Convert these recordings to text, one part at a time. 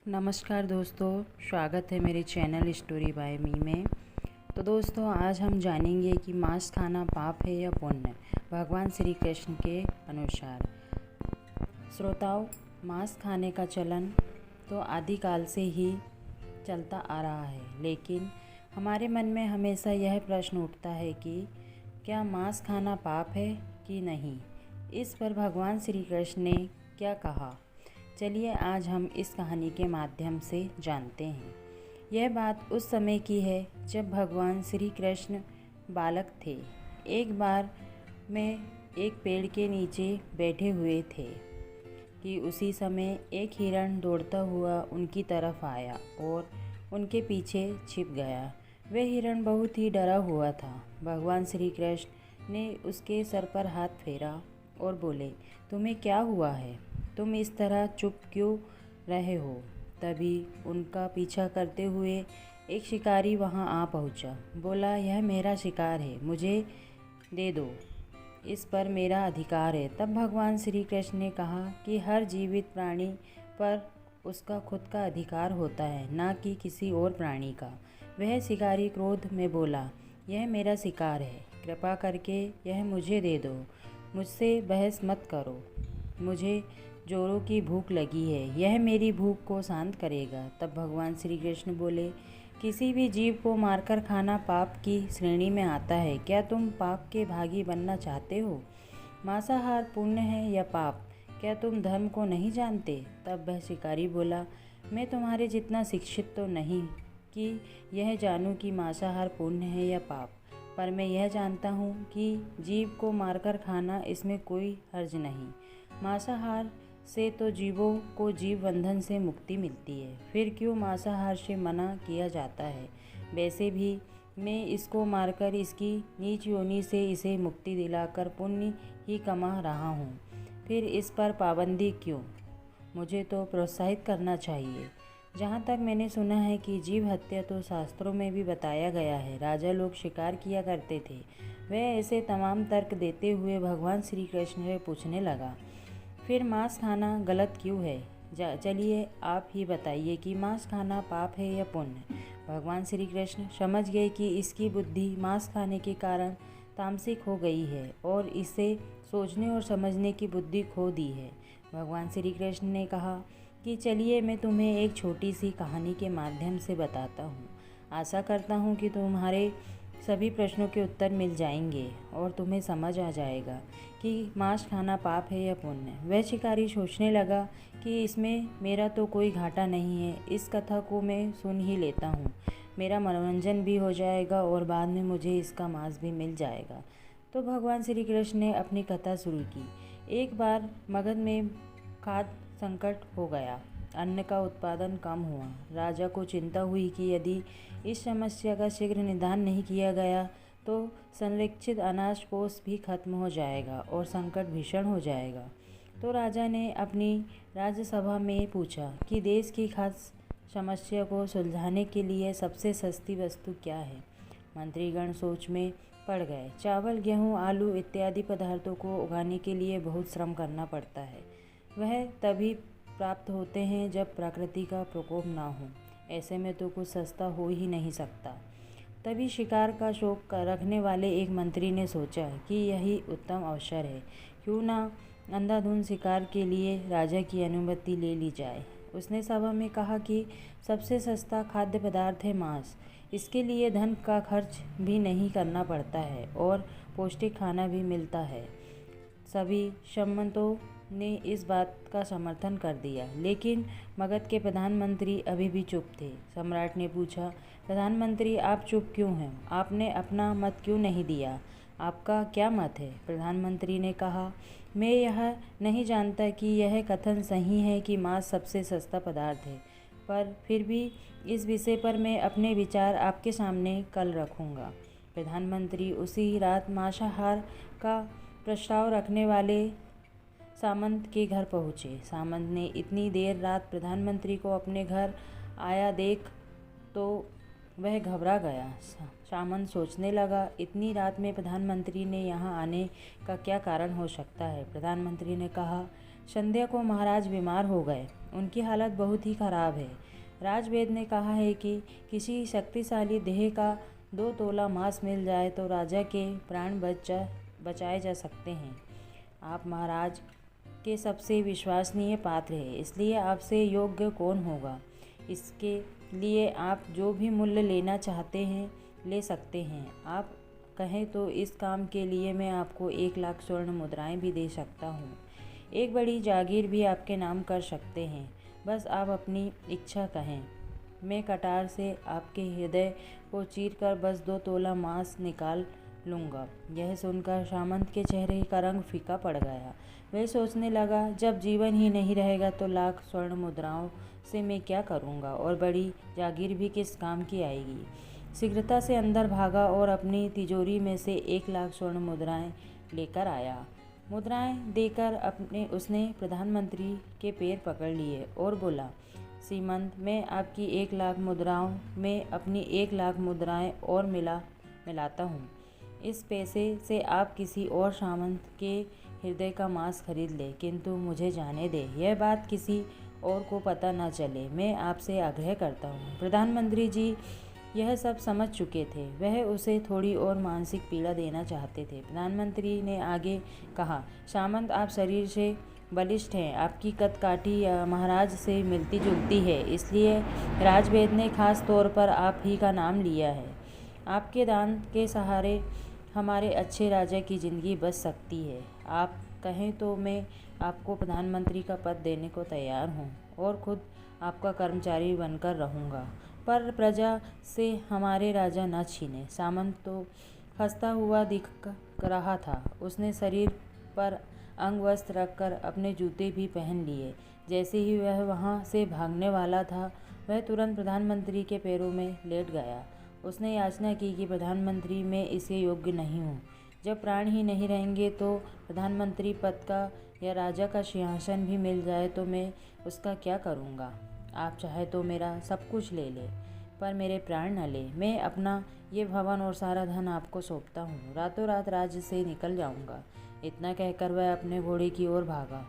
नमस्कार दोस्तों, स्वागत है मेरे चैनल स्टोरी बाय मी में। तो दोस्तों, आज हम जानेंगे कि मांस खाना पाप है या पुण्य, भगवान श्री कृष्ण के अनुसार। श्रोताओं, मांस खाने का चलन तो आदिकाल से ही चलता आ रहा है, लेकिन हमारे मन में हमेशा यह प्रश्न उठता है कि क्या मांस खाना पाप है कि नहीं। इस पर भगवान श्री कृष्ण ने क्या कहा, चलिए आज हम इस कहानी के माध्यम से जानते हैं। यह बात उस समय की है जब भगवान श्री कृष्ण बालक थे। एक बार में एक पेड़ के नीचे बैठे हुए थे कि उसी समय एक हिरण दौड़ता हुआ उनकी तरफ आया और उनके पीछे छिप गया। वह हिरण बहुत ही डरा हुआ था। भगवान श्री कृष्ण ने उसके सर पर हाथ फेरा और बोले, तुम्हें क्या हुआ है, तुम इस तरह चुप क्यों रहे हो। तभी उनका पीछा करते हुए एक शिकारी वहां आ पहुंचा। बोला, यह मेरा शिकार है, मुझे दे दो, इस पर मेरा अधिकार है। तब भगवान श्री कृष्ण ने कहा कि हर जीवित प्राणी पर उसका खुद का अधिकार होता है, ना कि किसी और प्राणी का। वह शिकारी क्रोध में बोला, यह मेरा शिकार है, कृपा करके यह मुझे दे दो, मुझसे बहस मत करो, मुझे जोरों की भूख लगी है, यह मेरी भूख को शांत करेगा। तब भगवान श्री कृष्ण बोले, किसी भी जीव को मारकर खाना पाप की श्रेणी में आता है। क्या तुम पाप के भागी बनना चाहते हो। मांसाहार पुण्य है या पाप, क्या तुम धर्म को नहीं जानते। तब वह शिकारी बोला, मैं तुम्हारे जितना शिक्षित तो नहीं कि यह जानूं कि मांसाहार पुण्य है या पाप, पर मैं यह जानता हूँ कि जीव को मारकर खाना, इसमें कोई हर्ज नहीं। मांसाहार से तो जीवों को जीव बंधन से मुक्ति मिलती है, फिर क्यों मांसाहार से मना किया जाता है। वैसे भी मैं इसको मारकर इसकी नीच योनि से इसे मुक्ति दिलाकर पुण्य ही कमा रहा हूँ, फिर इस पर पाबंदी क्यों। मुझे तो प्रोत्साहित करना चाहिए। जहाँ तक मैंने सुना है कि जीव हत्या तो शास्त्रों में भी बताया गया है। राजा लोग शिकार किया करते थे। वह ऐसे तमाम तर्क देते हुए भगवान श्री कृष्ण से पूछने लगा, फिर मांस खाना गलत क्यों है। चलिए आप ही बताइए कि मांस खाना पाप है या पुण्य। भगवान श्री कृष्ण समझ गए कि इसकी बुद्धि मांस खाने के कारण तामसिक हो गई है और इसे सोचने और समझने की बुद्धि खो दी है। भगवान श्री कृष्ण ने कहा कि चलिए मैं तुम्हें एक छोटी सी कहानी के माध्यम से बताता हूँ। आशा करता हूँ कि तुम्हारे सभी प्रश्नों के उत्तर मिल जाएंगे और तुम्हें समझ आ जाएगा कि मांस खाना पाप है या पुण्य। वह शिकारी सोचने लगा कि इसमें मेरा तो कोई घाटा नहीं है, इस कथा को मैं सुन ही लेता हूँ, मेरा मनोरंजन भी हो जाएगा और बाद में मुझे इसका मांस भी मिल जाएगा। तो भगवान श्री कृष्ण ने अपनी कथा शुरू की। एक बार मगध में खाद्य संकट हो गया, अन्न का उत्पादन कम हुआ। राजा को चिंता हुई कि यदि इस समस्या का शीघ्र निदान नहीं किया गया तो संरक्षित अनाज कोष भी खत्म हो जाएगा और संकट भीषण हो जाएगा। तो राजा ने अपनी राज्यसभा में पूछा कि देश की खाद्य समस्या को सुलझाने के लिए सबसे सस्ती वस्तु क्या है। मंत्रीगण सोच में पड़ गए। चावल, गेहूँ, आलू इत्यादि पदार्थों को उगाने के लिए बहुत श्रम करना पड़ता है। वह तभी प्राप्त होते हैं जब प्रकृति का प्रकोप ना हो। ऐसे में तो कुछ सस्ता हो ही नहीं सकता। तभी शिकार का शौक रखने वाले एक मंत्री ने सोचा कि यही उत्तम अवसर है, क्यों ना अंधाधुंध शिकार के लिए राजा की अनुमति ले ली जाए। उसने सभा में कहा कि सबसे सस्ता खाद्य पदार्थ है मांस। इसके लिए धन का खर्च भी नहीं करना पड़ता है और पौष्टिक खाना भी मिलता है। सभी सम्मतों ने इस बात का समर्थन कर दिया, लेकिन मगध के प्रधानमंत्री अभी भी चुप थे। सम्राट ने पूछा, प्रधानमंत्री आप चुप क्यों हैं, आपने अपना मत क्यों नहीं दिया, आपका क्या मत है। प्रधानमंत्री ने कहा, मैं यह नहीं जानता कि यह कथन सही है कि मांस सबसे सस्ता पदार्थ है, पर फिर भी इस विषय पर मैं अपने विचार आपके सामने कल रखूँगा। प्रधानमंत्री उसी रात मांसाहार का प्रस्ताव रखने वाले सामंत के घर पहुँचे। सामंत ने इतनी देर रात प्रधानमंत्री को अपने घर आया देख तो वह घबरा गया। सामंत सोचने लगा, इतनी रात में प्रधानमंत्री ने यहाँ आने का क्या कारण हो सकता है। प्रधानमंत्री ने कहा, संध्या को महाराज बीमार हो गए। उनकी हालत बहुत ही खराब है। राजवेद ने कहा है कि किसी शक्तिशाली देह का 2 तोला मांस मिल जाए तो राजा के प्राण बचाए जा सकते हैं। आप महाराज के सबसे विश्वसनीय पात्र हैं, इसलिए आपसे योग्य कौन होगा। इसके लिए आप जो भी मूल्य लेना चाहते हैं ले सकते हैं। आप कहें तो इस काम के लिए मैं आपको 1 लाख स्वर्ण मुद्राएं भी दे सकता हूँ। एक बड़ी जागीर भी आपके नाम कर सकते हैं। बस आप अपनी इच्छा कहें। मैं कटार से आपके हृदय को चीरकर बस 2 तोला मांस निकाल लूँगा। यह सुनकर सामंत के चेहरे का रंग फीका पड़ गया। वह सोचने लगा, जब जीवन ही नहीं रहेगा तो लाख स्वर्ण मुद्राओं से मैं क्या करूँगा, और बड़ी जागीर भी किस काम की आएगी। शीघ्रता से अंदर भागा और अपनी तिजोरी में से 1 लाख स्वर्ण मुद्राएं लेकर आया। मुद्राएं देकर उसने प्रधानमंत्री के पैर पकड़ लिए और बोला, श्रीमंत, मैं आपकी 1 लाख मुद्राओं में अपनी 1 लाख मुद्राएं और मिलाता हूँ। इस पैसे से आप किसी और सामंत के हृदय का मांस खरीद ले, किंतु मुझे जाने दे, यह बात किसी और को पता न चले। मैं आपसे आग्रह करता हूँ। प्रधानमंत्री जी यह सब समझ चुके थे। वह उसे थोड़ी और मानसिक पीड़ा देना चाहते थे। प्रधानमंत्री ने आगे कहा, सामंत, आप शरीर से बलिष्ठ हैं। आपकी कदकाठी महाराज से मिलती जुलती है, इसलिए राजवेद ने खास तौर पर आप ही का नाम लिया है। आपके दान के सहारे हमारे अच्छे राजा की ज़िंदगी बच सकती है। आप कहें तो मैं आपको प्रधानमंत्री का पद देने को तैयार हूँ और खुद आपका कर्मचारी बनकर रहूँगा, पर प्रजा से हमारे राजा न छीने। सामंत तो खस्ता हुआ दिख रहा था। उसने शरीर पर अंग वस्त्र रखकर अपने जूते भी पहन लिए। जैसे ही वह वहाँ से भागने वाला था, वह तुरंत प्रधानमंत्री के पैरों में लेट गया। उसने याचना की कि प्रधानमंत्री, मैं इसके योग्य नहीं हूँ। जब प्राण ही नहीं रहेंगे तो प्रधानमंत्री पद का या राजा का सिंहासन भी मिल जाए तो मैं उसका क्या करूँगा। आप चाहे तो मेरा सब कुछ ले ले, पर मेरे प्राण न ले। मैं अपना ये भवन और सारा धन आपको सौंपता हूँ। रातों रात राज्य से निकल जाऊँगा। इतना कहकर वह अपने घोड़े की ओर भागा।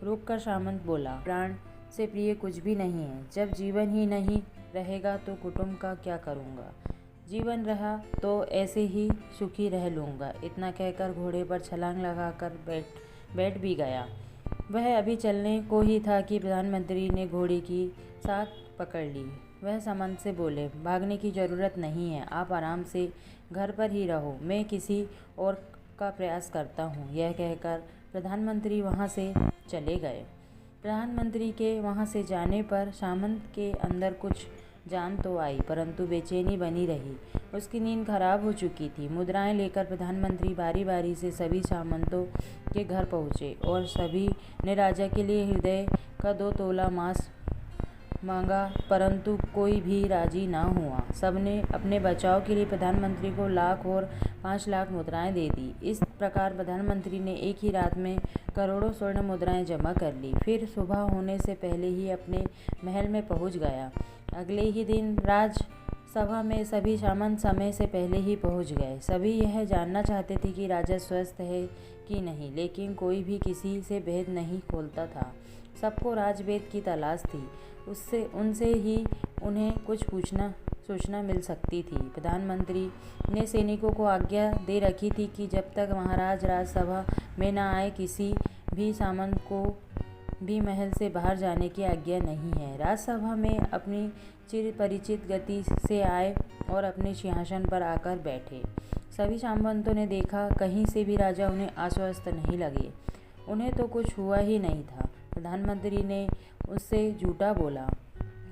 रुककर सामंत बोला, प्राण से प्रिय कुछ भी नहीं है। जब जीवन ही नहीं रहेगा तो कुटुंब का क्या करूँगा। जीवन रहा तो ऐसे ही सुखी रह लूँगा। इतना कहकर घोड़े पर छलांग लगाकर बैठ भी गया। वह अभी चलने को ही था कि प्रधानमंत्री ने घोड़े की साख पकड़ ली। वह सामंत से बोले, भागने की ज़रूरत नहीं है। आप आराम से घर पर ही रहो। मैं किसी और का प्रयास करता हूँ। यह कहकर प्रधानमंत्री वहाँ से चले गए। प्रधानमंत्री के वहाँ से जाने पर सामंत के अंदर कुछ जान तो आई, परंतु बेचैनी बनी रही। उसकी नींद खराब हो चुकी थी। मुद्राएं लेकर प्रधानमंत्री बारी बारी से सभी सामंतों के घर पहुँचे और सभी ने राजा के लिए हृदय का 2 तोला मांस मांगा, परंतु कोई भी राजी ना हुआ। सबने अपने बचाव के लिए प्रधानमंत्री को लाख और 5 लाख मुद्राएं दे दी। इस प्रकार प्रधानमंत्री ने एक ही रात में करोड़ों स्वर्ण मुद्राएं जमा कर ली। फिर सुबह होने से पहले ही अपने महल में पहुंच गया। अगले ही दिन राजसभा में सभी सामंत समय से पहले ही पहुंच गए। सभी यह जानना चाहते थे कि राजा स्वस्थ है कि नहीं, लेकिन कोई भी किसी से भेद नहीं खोलता था। सबको राजवेद की तलाश थी। उनसे ही उन्हें कुछ सूचना मिल सकती थी। प्रधानमंत्री ने सैनिकों को आज्ञा दे रखी थी कि जब तक महाराज राजसभा में न आए किसी भी सामंत को भी महल से बाहर जाने की आज्ञा नहीं है। राजसभा में अपनी चिर परिचित गति से आए और अपने सिंहासन पर आकर बैठे। सभी सामंतों ने देखा, कहीं से भी राजा उन्हें आश्वस्त नहीं लगे। उन्हें तो कुछ हुआ ही नहीं था। प्रधानमंत्री ने उससे झूठा बोला।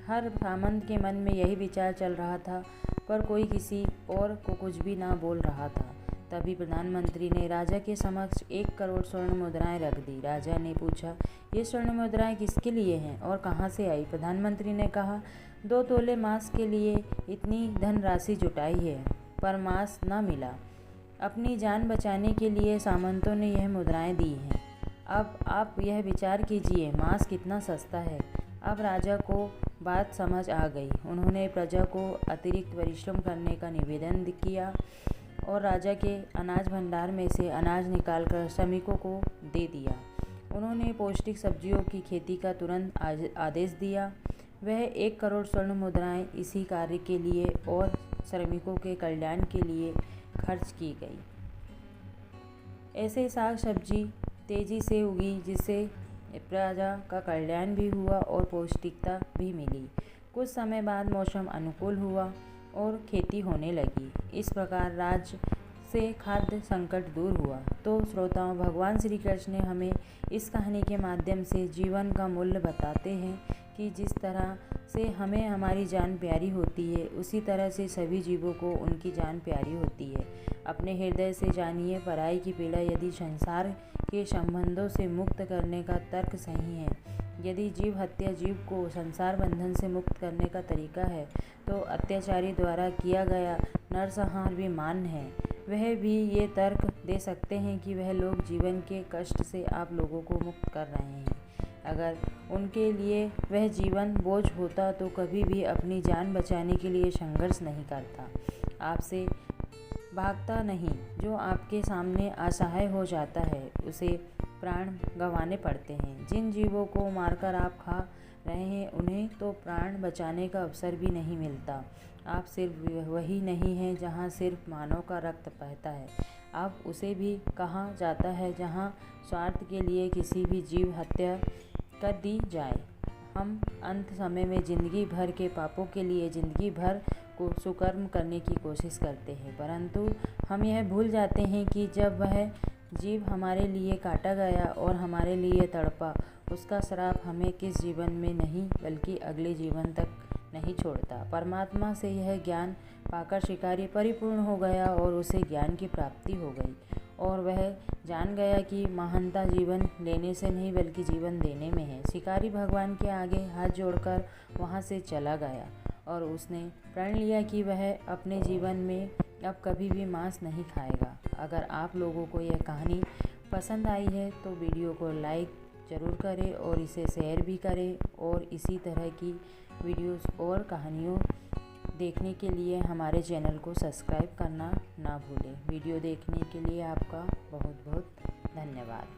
हर सामंत के मन में यही विचार चल रहा था, पर कोई किसी और को कुछ भी ना बोल रहा था। तभी प्रधानमंत्री ने राजा के समक्ष 1 करोड़ स्वर्ण मुद्राएं रख दी। राजा ने पूछा, ये स्वर्ण मुद्राएं किसके लिए हैं और कहाँ से आई। प्रधानमंत्री ने कहा, 2 तोले मांस के लिए इतनी धनराशि जुटाई है, पर मांस न मिला। अपनी जान बचाने के लिए सामंतों ने यह मुद्राएं दी हैं। अब आप यह विचार कीजिए, मांस कितना सस्ता है। अब राजा को बात समझ आ गई। उन्होंने प्रजा को अतिरिक्त परिश्रम करने का निवेदन किया और राजा के अनाज भंडार में से अनाज निकालकर श्रमिकों को दे दिया। उन्होंने पौष्टिक सब्जियों की खेती का तुरंत आदेश दिया। वह 1 करोड़ स्वर्ण मुद्राएं इसी कार्य के लिए और श्रमिकों के कल्याण के लिए खर्च की गई। ऐसे साग सब्जी तेजी से उगी जिससे प्रजा का कल्याण भी हुआ और पौष्टिकता भी मिली। कुछ समय बाद मौसम अनुकूल हुआ और खेती होने लगी। इस प्रकार राज्य से खाद्य संकट दूर हुआ। तो श्रोताओं, भगवान श्री कृष्ण ने हमें इस कहानी के माध्यम से जीवन का मूल्य बताते हैं कि जिस तरह से हमें हमारी जान प्यारी होती है, उसी तरह से सभी जीवों को उनकी जान प्यारी होती है। अपने हृदय से जानिए, पराई की पीड़ा यदि संसार के संबंधों से मुक्त करने का तर्क सही है, यदि जीव हत्या जीव को संसार बंधन से मुक्त करने का तरीका है, तो अत्याचारी द्वारा किया गया नरसंहार भी मान्य है। वह भी ये तर्क दे सकते हैं कि वह लोग जीवन के कष्ट से आप लोगों को मुक्त कर रहे हैं। अगर उनके लिए वह जीवन बोझ होता तो कभी भी अपनी जान बचाने के लिए संघर्ष नहीं करता, आपसे भागता नहीं। जो आपके सामने असहाय हो जाता है उसे प्राण गंवाने पड़ते हैं। जिन जीवों को मारकर आप खा रहे हैं उन्हें तो प्राण बचाने का अवसर भी नहीं मिलता। आप सिर्फ वही नहीं हैं जहाँ सिर्फ मानव का रक्त बहता है, आप उसे भी कहा जाता है जहाँ स्वार्थ के लिए किसी भी जीव हत्या कर दी जाए। हम अंत समय में जिंदगी भर के पापों के लिए जिंदगी भर को सुकर्म करने की कोशिश करते हैं, परंतु हम यह भूल जाते हैं कि जब वह जीव हमारे लिए काटा गया और हमारे लिए तड़पा, उसका श्राप हमें किस जीवन में नहीं बल्कि अगले जीवन तक नहीं छोड़ता। परमात्मा से यह ज्ञान पाकर शिकारी परिपूर्ण हो गया और उसे ज्ञान की प्राप्ति हो गई और वह जान गया कि महानता जीवन लेने से नहीं बल्कि जीवन देने में है। शिकारी भगवान के आगे हाथ जोड़कर वहाँ से चला गया और उसने प्रण लिया कि वह अपने जीवन में अब कभी भी मांस नहीं खाएगा। अगर आप लोगों को यह कहानी पसंद आई है तो वीडियो को लाइक ज़रूर करें और इसे शेयर भी करें और इसी तरह की वीडियोस और कहानियों देखने के लिए हमारे चैनल को सब्सक्राइब करना ना भूलें। वीडियो देखने के लिए आपका बहुत बहुत धन्यवाद।